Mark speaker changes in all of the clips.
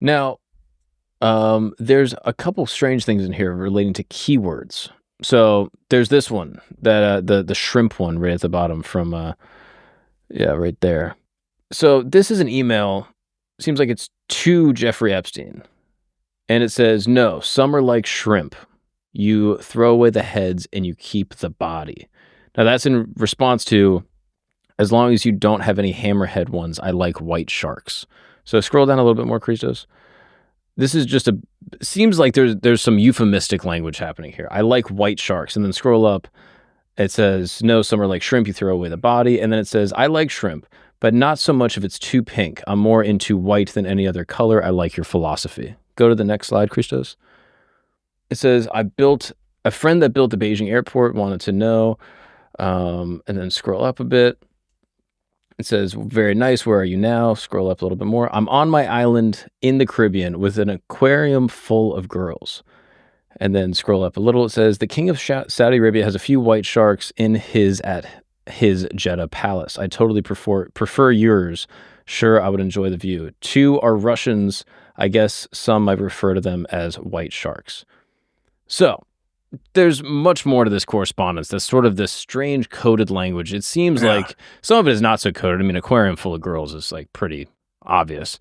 Speaker 1: Now, there's a couple strange things in here relating to keywords. So there's this one that the shrimp one right at the bottom from yeah, right there. So this is an email. Seems like it's to Jeffrey Epstein, and it says, "No, some are like shrimp. You throw away the heads and you keep the body." Now that's in response to, "As long as you don't have any hammerhead ones, I like white sharks." So scroll down a little bit more, Christos. This is just seems like there's some euphemistic language happening here. "I like white sharks," and then scroll up. It says, "No, some are like shrimp. You throw away the body." And then it says, "I like shrimp, but not so much if it's too pink. I'm more into white than any other color. I like your philosophy." Go to the next slide, Christos. It says, a friend that built the Beijing airport wanted to know," and then scroll up a bit. It says, "Very nice. Where are you now?" Scroll up a little bit more. "I'm on my island in the Caribbean with an aquarium full of girls." And then scroll up a little. It says, "The king of Saudi Arabia has a few white sharks at his Jeddah palace. I totally prefer yours. Sure, I would enjoy the view. Two are Russians. I guess some might refer to them as white sharks." So there's much more to this correspondence. That's sort of this strange coded language. It seems like some of it is not so coded. I mean, aquarium full of girls is like pretty obvious.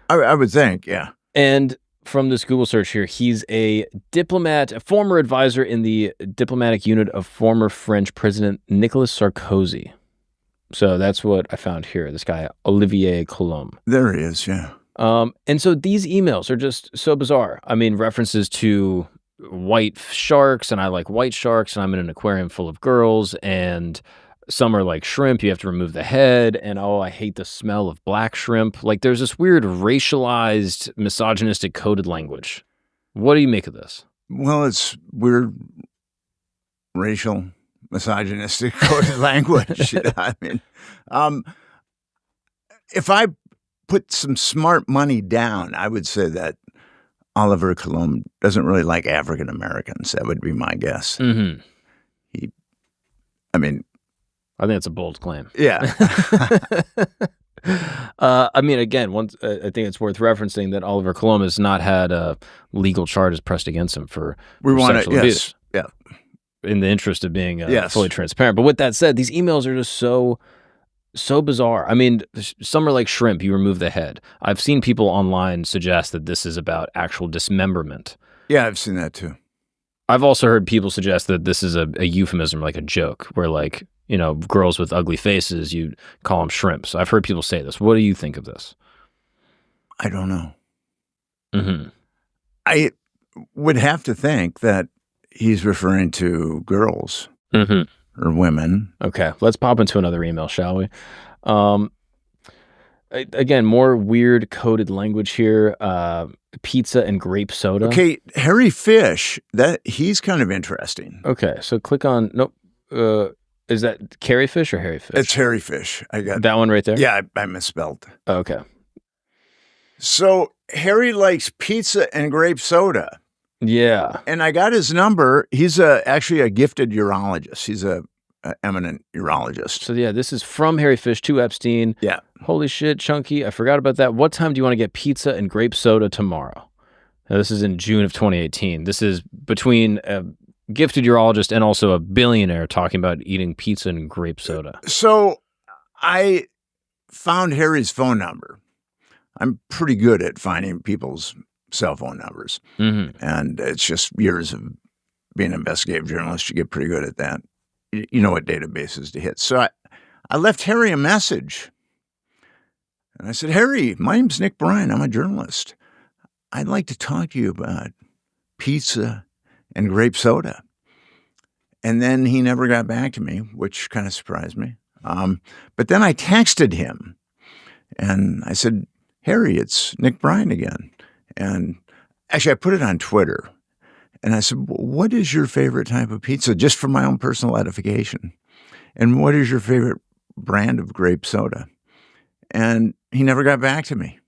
Speaker 2: I would think, yeah.
Speaker 1: And from this Google search here, he's a diplomat, a former advisor in the diplomatic unit of former French President Nicolas Sarkozy. So that's what I found here. This guy, Olivier Colomb.
Speaker 2: There he is, yeah.
Speaker 1: And so these emails are just so bizarre. I mean, references to white sharks, and I like white sharks, and I'm in an aquarium full of girls, and some are like shrimp. You have to remove the head, and oh, I hate the smell of black shrimp. Like there's this weird racialized, misogynistic coded language. What do you make of this?
Speaker 2: Well, it's weird racial, misogynistic coded language. I mean, if I put some smart money down, I would say that Oliver Colomb doesn't really like African Americans. That would be my guess.
Speaker 1: Mm-hmm.
Speaker 2: I think
Speaker 1: it's a bold claim.
Speaker 2: Yeah.
Speaker 1: I mean, again, I think it's worth referencing that Oliver Colomb has not had legal charges pressed against him for sexual abuse.
Speaker 2: Yeah.
Speaker 1: In the interest of being fully transparent. But with that said, these emails are just so bizarre. I mean, some are like shrimp. You remove the head. I've seen people online suggest that this is about actual dismemberment.
Speaker 2: Yeah, I've seen that too.
Speaker 1: I've also heard people suggest that this is a euphemism, like a joke, where like, you know, girls with ugly faces, you call them shrimps. I've heard people say this. What do you think of this?
Speaker 2: I don't know.
Speaker 1: Mm-hmm.
Speaker 2: I would have to think that he's referring to girls.
Speaker 1: Mm-hmm.
Speaker 2: Or women.
Speaker 1: Okay, let's pop into another email, shall we? Again, more weird coded language here. Pizza and grape soda.
Speaker 2: Okay, Harry Fish, he's kind of interesting.
Speaker 1: Okay, so click on, nope. Is that Carrie Fish or Harry Fish?
Speaker 2: It's Harry Fish. I got
Speaker 1: that one right there?
Speaker 2: Yeah, I misspelled.
Speaker 1: Oh, okay.
Speaker 2: So Harry likes pizza and grape soda.
Speaker 1: Yeah.
Speaker 2: And I got his number. He's actually a gifted urologist. He's a eminent urologist.
Speaker 1: So yeah, this is from Harry Fish to Epstein.
Speaker 2: Yeah.
Speaker 1: Holy shit, Chunky. I forgot about that. What time do you want to get pizza and grape soda tomorrow? Now, this is in June of 2018. This is between a gifted urologist and also a billionaire talking about eating pizza and grape soda.
Speaker 2: So I found Harry's phone number. I'm pretty good at finding people's cell phone numbers.
Speaker 1: Mm-hmm.
Speaker 2: And it's just years of being an investigative journalist. You get pretty good at that. You know what databases to hit. So I left Harry a message. And I said, "Harry, my name's Nick Bryan. I'm a journalist. I'd like to talk to you about pizza and grape soda." And then he never got back to me, which kind of surprised me. But then I texted him and I said, "Harry, it's Nick Bryan again." And actually, I put it on Twitter. And I said, "What is your favorite type of pizza?" Just for my own personal edification. "And what is your favorite brand of grape soda?" And he never got back to me.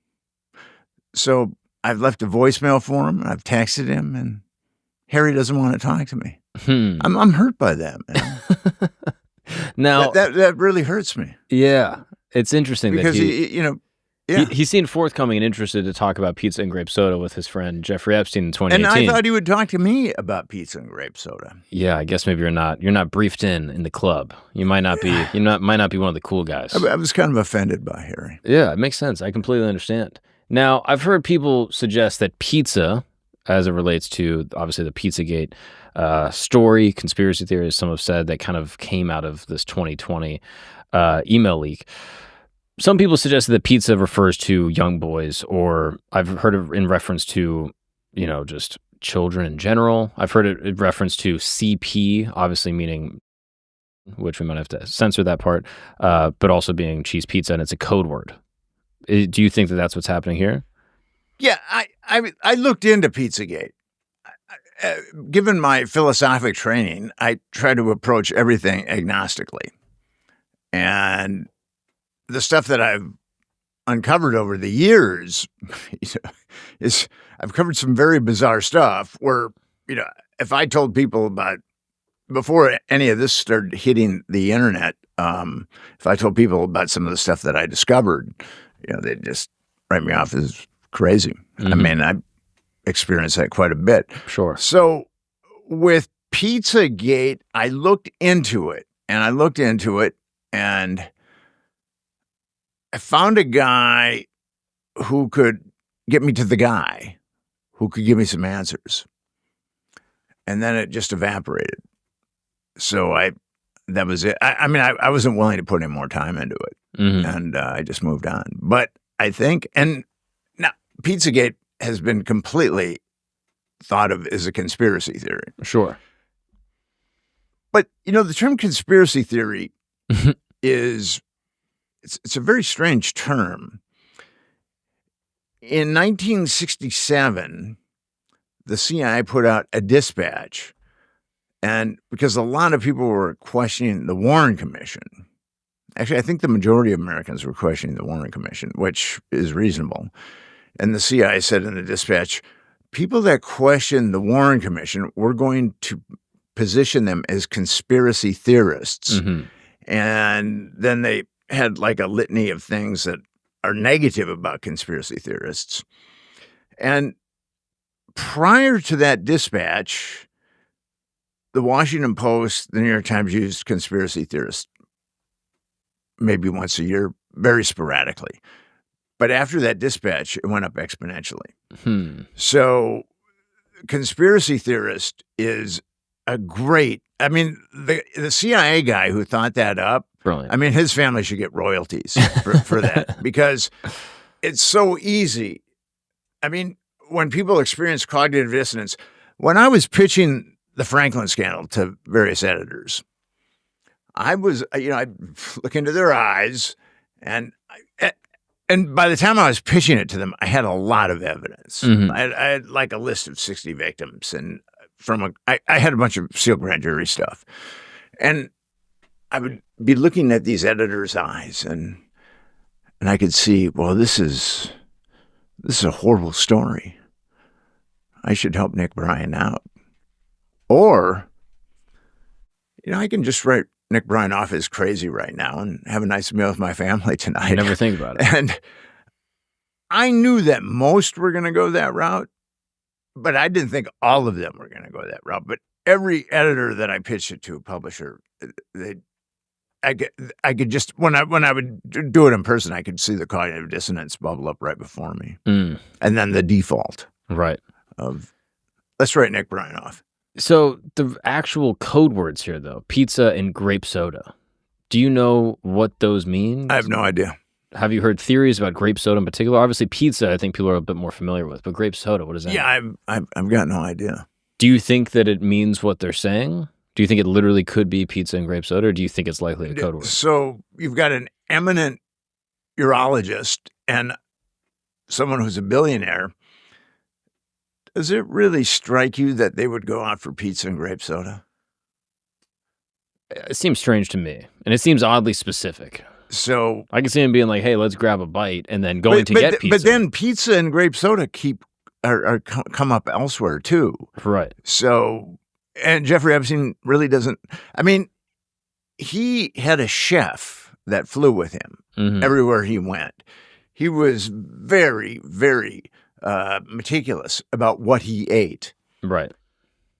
Speaker 2: So I've left a voicemail for him. And I've texted him. And Harry doesn't want to talk to me. I'm hurt by that, man.
Speaker 1: Now
Speaker 2: that really hurts me.
Speaker 1: Yeah. It's interesting
Speaker 2: because
Speaker 1: that
Speaker 2: Yeah.
Speaker 1: He seemed forthcoming and interested to talk about pizza and grape soda with his friend Jeffrey Epstein in
Speaker 2: And
Speaker 1: 2018.
Speaker 2: I thought he would talk to me about pizza and grape soda.
Speaker 1: Yeah, I guess maybe you're not briefed in the club. You might not be might not be one of the cool guys.
Speaker 2: I was kind of offended by Harry.
Speaker 1: Yeah, it makes sense. I completely understand. Now, I've heard people suggest that pizza, as it relates to obviously the Pizzagate story, conspiracy theories, some have said that kind of came out of this 2020 email leak. Some people suggest that pizza refers to young boys, or I've heard it in reference to, just children in general. I've heard it in reference to CP, obviously meaning, which we might have to censor that part, but also being cheese pizza, and it's a code word. Do you think that that's what's happening here?
Speaker 2: Yeah, I looked into Pizzagate. Given my philosophic training, I try to approach everything agnostically. And the stuff that I've uncovered over the years is I've covered some very bizarre stuff where, if I told people about, before any of this started hitting the internet, if I told people about some of the stuff that I discovered, they'd just write me off as crazy. I mean, I experienced that quite a bit.
Speaker 1: Sure.
Speaker 2: So with Pizzagate, I looked into it and I found a guy who could get me to the guy who could give me some answers. And then it just evaporated. So that was it. I mean, I wasn't willing to put any more time into it. And I just moved on. But I think, and now Pizzagate has been completely thought of as a conspiracy theory.
Speaker 1: Sure.
Speaker 2: But, the term conspiracy theory is, it's a very strange term. In 1967, the CIA put out a dispatch, and because a lot of people were questioning the Warren Commission. Actually, I think the majority of Americans were questioning the Warren Commission, which is reasonable. And the CIA said in the dispatch, people that question the Warren Commission, we're going to position them as conspiracy theorists. And then they had like a litany of things that are negative about conspiracy theorists. And prior to that dispatch, the Washington Post, the New York Times used conspiracy theorists maybe once a year, very sporadically. But after that dispatch, it went up exponentially. So conspiracy theorist is a great, I mean, the CIA guy who thought that up,
Speaker 1: brilliant.
Speaker 2: I mean, his family should get royalties for that because it's so easy. I mean, when people experience cognitive dissonance, when I was pitching the Franklin scandal to various editors, I was, I'd look into their eyes, and by the time I was pitching it to them, I had a lot of evidence. I had like a list of 60 victims, and I had a bunch of sealed grand jury stuff, and I would be looking at these editors' eyes, and I could see, well, this is a horrible story. I should help Nick Bryan out, or I can just write Nick Bryan off as crazy right now and have a nice meal with my family tonight.
Speaker 1: I never think about it.
Speaker 2: And I knew that most were going to go that route, but I didn't think all of them were going to go that route. But every editor that I pitched it to, publisher, I could just, when I would do it in person, I could see the cognitive dissonance bubble up right before me. And then the default.
Speaker 1: Right.
Speaker 2: Of, let's write Nick Bryan off.
Speaker 1: So the actual code words here, though, pizza and grape soda, do you know what those mean?
Speaker 2: I have no idea.
Speaker 1: Have you heard theories about grape soda in particular? Obviously, pizza, I think people are a bit more familiar with, but grape soda, what does that mean?
Speaker 2: Yeah, I've got no idea.
Speaker 1: Do you think that it means what they're saying? Do you think it literally could be pizza and grape soda, or do you think it's likely a code word?
Speaker 2: So you've got an eminent urologist and someone who's a billionaire. Does it really strike you that they would go out for pizza and grape soda?
Speaker 1: It seems strange to me, and it seems oddly specific.
Speaker 2: So
Speaker 1: I can see him being like, "Hey, let's grab a bite," and then going to get pizza.
Speaker 2: But then pizza and grape soda come up elsewhere too,
Speaker 1: right?
Speaker 2: So, and Jeffrey Epstein really doesn't. I mean, he had a chef that flew with him everywhere he went. he was very, very meticulous about what he ate.
Speaker 1: Right.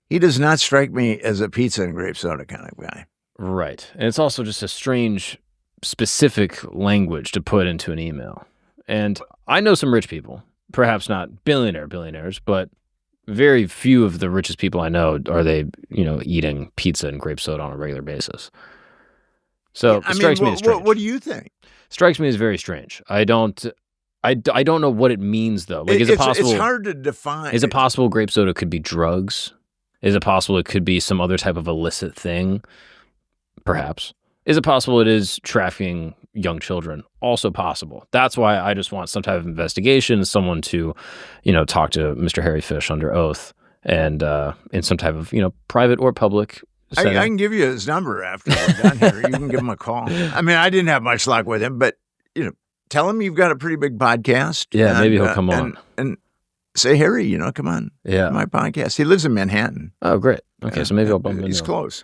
Speaker 2: He does not strike me as a pizza and grape soda kind of guy.
Speaker 1: Right. And it's also just a strange, specific language to put into an email. And I know some rich people, perhaps not billionaires, but very few of the richest people I know are they, eating pizza and grape soda on a regular basis. So it strikes me as strange.
Speaker 2: What do you think?
Speaker 1: Strikes me as very strange. I don't know what it means though. Like, is it possible?
Speaker 2: It's hard to define.
Speaker 1: Is it possible grape soda could be drugs? Is it possible it could be some other type of illicit thing? Perhaps. Is it possible it is trafficking young children? Also possible. That's why I just want some type of investigation, someone to, talk to Mr. Harry Fish under oath and in some type of, private or public setting.
Speaker 2: I can give you his number after we're done here. You can give him a call. I mean, I didn't have much luck with him, but, tell him you've got a pretty big podcast.
Speaker 1: Yeah, maybe he'll come on.
Speaker 2: And say, Harry, come on.
Speaker 1: Yeah.
Speaker 2: My podcast. He lives in Manhattan.
Speaker 1: Oh, great. Okay, so maybe I'll bump into him.
Speaker 2: He's close.